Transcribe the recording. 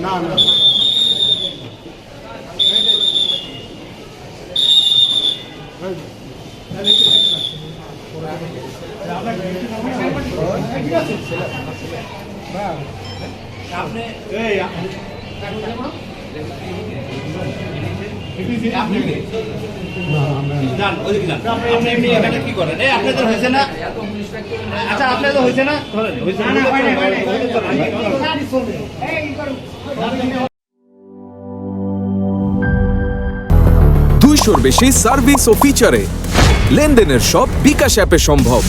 না না কি করেন আপনাদের হয়েছে না? আচ্ছা আপনাদের হয়েছে না? 200-র বেশি সার্ভিস ও ফিচারে লেনদেনের সব বিকাশ অ্যাপে সম্ভব।